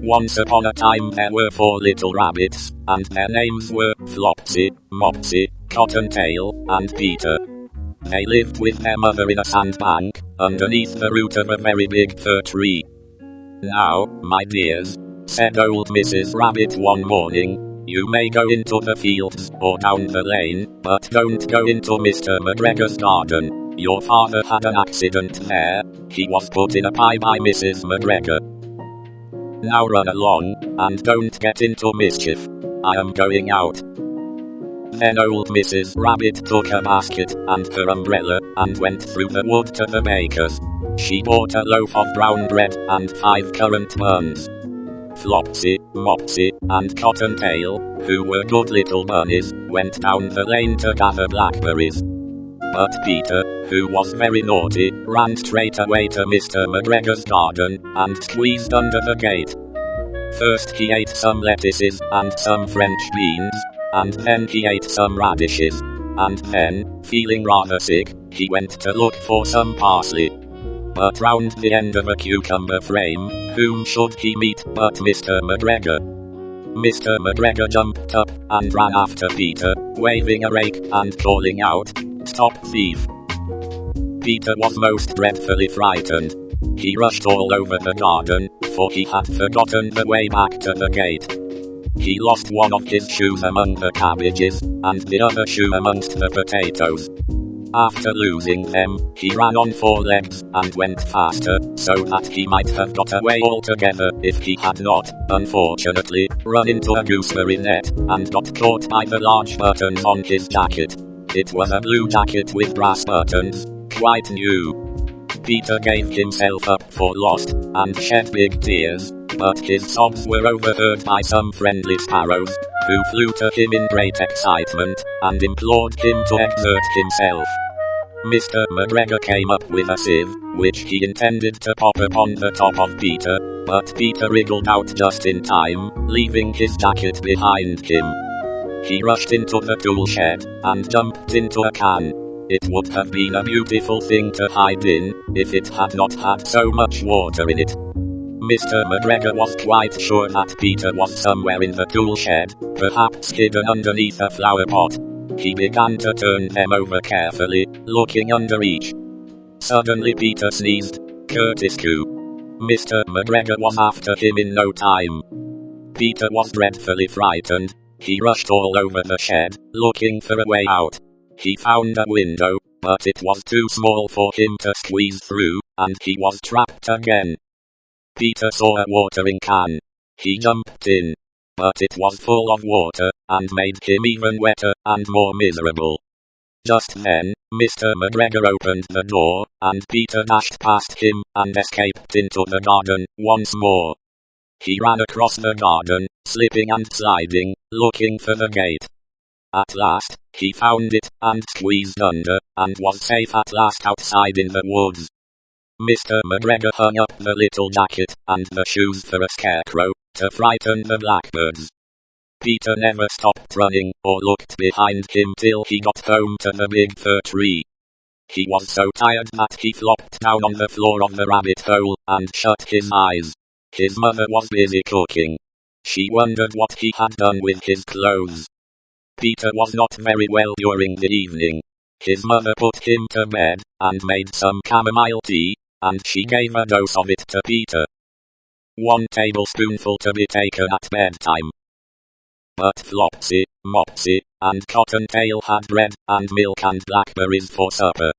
Once upon a time there were 4 little rabbits, and their names were Flopsy, Mopsy, Cottontail, and Peter. They lived with their mother in a sandbank, underneath the root of a very big fir tree. "Now, my dears," said old Mrs. Rabbit one morning, "you may go into the fields, or down the lane, but don't go into Mr. McGregor's garden. Your father had an accident there. He was put in a pie by Mrs. McGregor. Now run along, and don't get into mischief. I am going out." Then old Mrs. Rabbit took a basket and her umbrella, and went through the wood to the baker's. She bought a loaf of brown bread and 5 currant buns. Flopsy, Mopsy, and Cottontail, who were good little bunnies, went down the lane to gather blackberries. But Peter, who was very naughty, ran straight away to Mr. McGregor's garden, and squeezed under the gate. First he ate some lettuces and some French beans, and then he ate some radishes, and then, feeling rather sick, he went to look for some parsley. But round the end of a cucumber frame, whom should he meet but Mr. McGregor? Mr. McGregor jumped up and ran after Peter, waving a rake and calling out, "Stop thief!" Peter was most dreadfully frightened. He rushed all over the garden, for he had forgotten the way back to the gate. He lost one of his shoes among the cabbages, and the other shoe amongst the potatoes. After losing them, he ran on 4 legs and went faster, so that he might have got away altogether if he had not, unfortunately, run into a gooseberry net, and got caught by the large buttons on his jacket. It was a blue jacket with brass buttons, quite new. Peter gave himself up for lost, and shed big tears, but his sobs were overheard by some friendly sparrows, who flew to him in great excitement, and implored him to exert himself. Mr. McGregor came up with a sieve, which he intended to pop upon the top of Peter, but Peter wriggled out just in time, leaving his jacket behind him. He rushed into the tool shed, and jumped into a can. It would have been a beautiful thing to hide in, if it had not had so much water in it. Mr. McGregor was quite sure that Peter was somewhere in the tool shed, perhaps hidden underneath a flower pot. He began to turn them over carefully, looking under each. Suddenly Peter sneezed. Curtiscue! Mr. McGregor was after him in no time. Peter was dreadfully frightened. He rushed all over the shed, looking for a way out. He found a window, but it was too small for him to squeeze through, and he was trapped again. Peter saw a watering can. He jumped in. But it was full of water, and made him even wetter and more miserable. Just then, Mr. McGregor opened the door, and Peter dashed past him, and escaped into the garden once more. He ran across the garden, slipping and sliding, looking for the gate. At last, he found it, and squeezed under, and was safe at last outside in the woods. Mr. McGregor hung up the little jacket, and the shoes for a scarecrow, to frighten the blackbirds. Peter never stopped running, or looked behind him till he got home to the big fir tree. He was so tired that he flopped down on the floor of the rabbit hole, and shut his eyes. His mother was busy cooking. She wondered what he had done with his clothes. Peter was not very well during the evening. His mother put him to bed, and made some chamomile tea, and she gave a dose of it to Peter. 1 tablespoonful to be taken at bedtime. But Flopsy, Mopsy, and Cottontail had bread and milk and blackberries for supper.